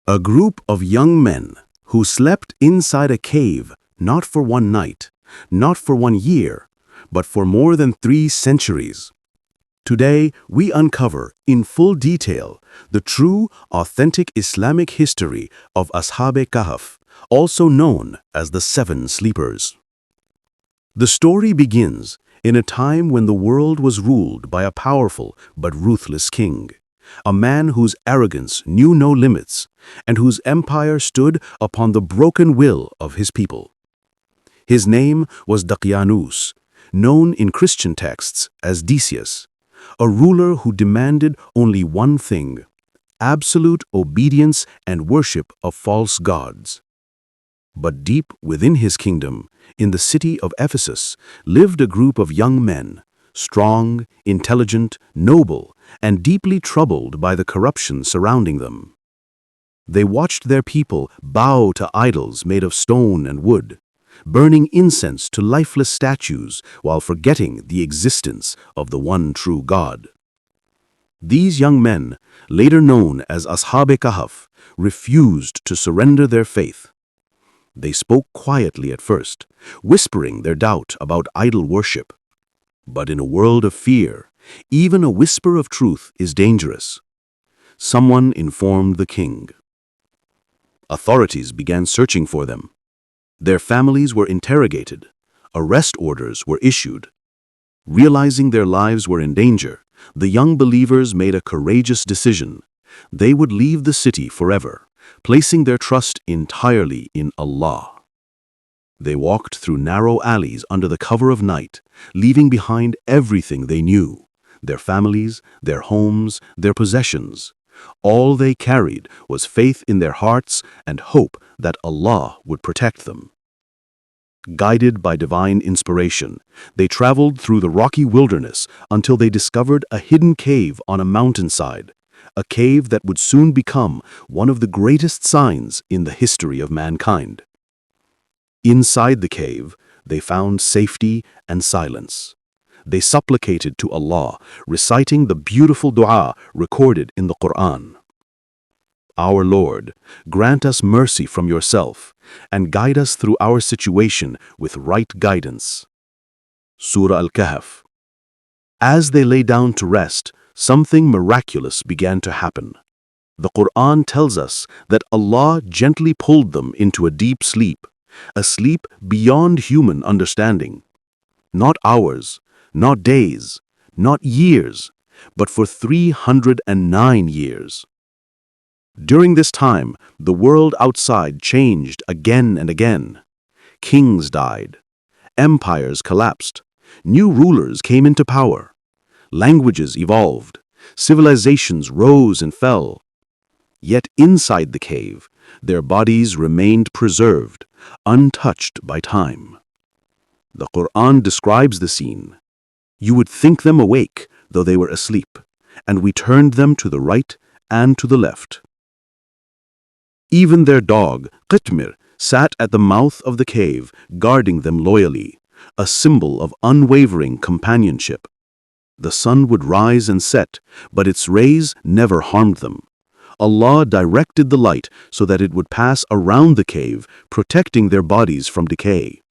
A group of young men who slept inside a cave not for one night, not for 1 year, but for more than 3 centuries. Today, we uncover in full detail the true, authentic Islamic history of Ashab-e-Kahf, also known as the 7 Sleepers. The story begins in a time when the world was ruled by a powerful but ruthless king, a man whose arrogance knew no limits and whose empire stood upon the broken will of his people. His name was Daqyanus, known in Christian texts as Decius, a ruler who demanded only one thing: absolute obedience and worship of false gods. But deep within his kingdom, in the city of Ephesus, lived a group of young men, strong, intelligent, noble, and deeply troubled by the corruption surrounding them. They watched their people bow to idols made of stone and wood, burning incense to lifeless statues while forgetting the existence of the one true God. These young men, later known as Ashab-e-Kahf, refused to surrender their faith. They spoke quietly at first, whispering their doubt about idol worship. But in a world of fear, even a whisper of truth is dangerous. Someone informed the king. Authorities began searching for them. Their families were interrogated. Arrest orders were issued. Realizing their lives were in danger, the young believers made a courageous decision. They would leave the city forever, placing their trust entirely in Allah. They walked through narrow alleys under the cover of night, leaving behind everything they knew: their families, their homes, their possessions. All they carried was faith in their hearts and hope that Allah would protect them. Guided by divine inspiration, they traveled through the rocky wilderness until they discovered a hidden cave on a mountainside, a cave that would soon become one of the greatest signs in the history of mankind. Inside the cave, they found safety and silence. They supplicated to Allah, reciting the beautiful dua recorded in the Qur'an. Our Lord, grant us mercy from yourself and guide us through our situation with right guidance. Surah Al-Kahf. As they lay down to rest, something miraculous began to happen. The Qur'an tells us that Allah gently pulled them into a deep sleep, a sleep beyond human understanding. Not hours, not days, not years, but for 309 years. During this time, the world outside changed again and again. Kings died. Empires collapsed. New rulers came into power. Languages evolved. Civilizations rose and fell. Yet inside the cave, their bodies remained preserved, untouched by time. The Qur'an describes the scene. You would think them awake, though they were asleep, and we turned them to the right and to the left. Even their dog, Qitmir, sat at the mouth of the cave, guarding them loyally, a symbol of unwavering companionship. The sun would rise and set, but its rays never harmed them. Allah directed the light so that it would pass around the cave, protecting their bodies from decay.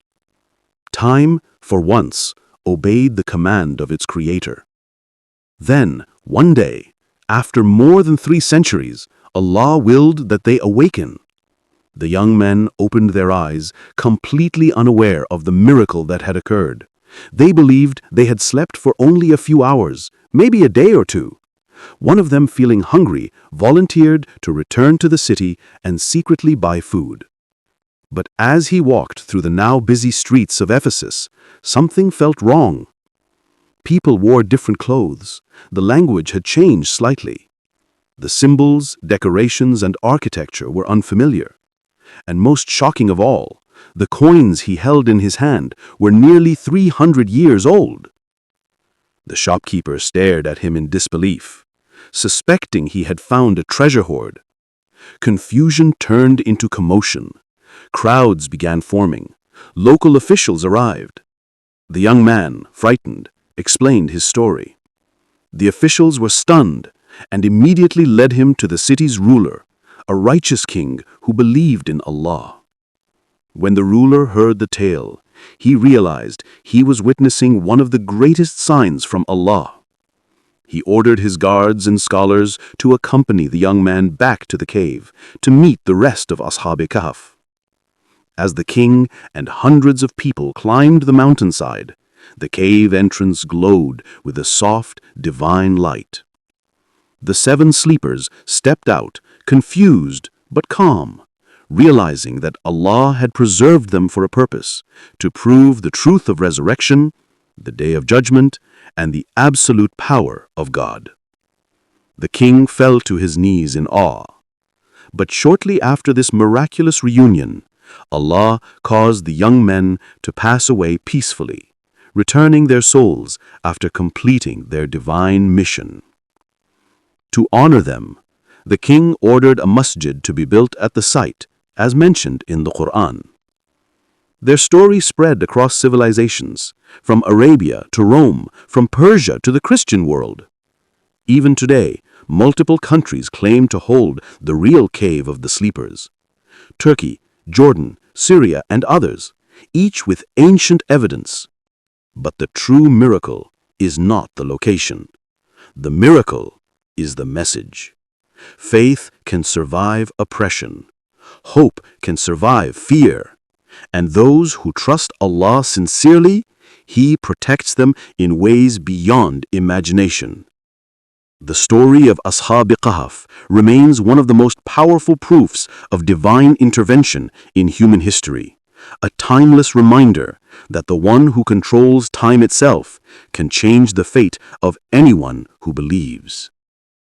Time, for once, obeyed the command of its creator. Then, one day, after more than 3 centuries, Allah willed that they awaken. The young men opened their eyes, completely unaware of the miracle that had occurred. They believed they had slept for only a few hours, maybe a day or 2. One of them, feeling hungry, volunteered to return to the city and secretly buy food. But as he walked through the now busy streets of Ephesus, something felt wrong. People wore different clothes. The language had changed slightly. The symbols, decorations, and architecture were unfamiliar. And most shocking of all, the coins he held in his hand were nearly 300 years old. The shopkeeper stared at him in disbelief, suspecting he had found a treasure hoard. Confusion turned into commotion. Crowds began forming. Local officials arrived. The young man, frightened, explained his story. The officials were stunned and immediately led him to the city's ruler, a righteous king who believed in Allah. When the ruler heard the tale, he realized he was witnessing one of the greatest signs from Allah. He ordered his guards and scholars to accompany the young man back to the cave to meet the rest of Ashab-e-Kahf. As the king and hundreds of people climbed the mountainside, the cave entrance glowed with a soft, divine light. The 7 sleepers stepped out, confused but calm, realizing that Allah had preserved them for a purpose, to prove the truth of resurrection, the day of judgment, and the absolute power of God. The king fell to his knees in awe. But shortly after this miraculous reunion, Allah caused the young men to pass away peacefully, returning their souls after completing their divine mission. To honor them, the king ordered a masjid to be built at the site, as mentioned in the Qur'an. Their story spread across civilizations, from Arabia to Rome, from Persia to the Christian world. Even today, multiple countries claim to hold the real cave of the sleepers. Turkey, Jordan, Syria, and others, each with ancient evidence. But the true miracle is not the location. The miracle is the message. Faith can survive oppression. Hope can survive fear. And those who trust Allah sincerely, He protects them in ways beyond imagination. The story of Ashab-e-Kahf remains one of the most powerful proofs of divine intervention in human history, a timeless reminder that the one who controls time itself can change the fate of anyone who believes.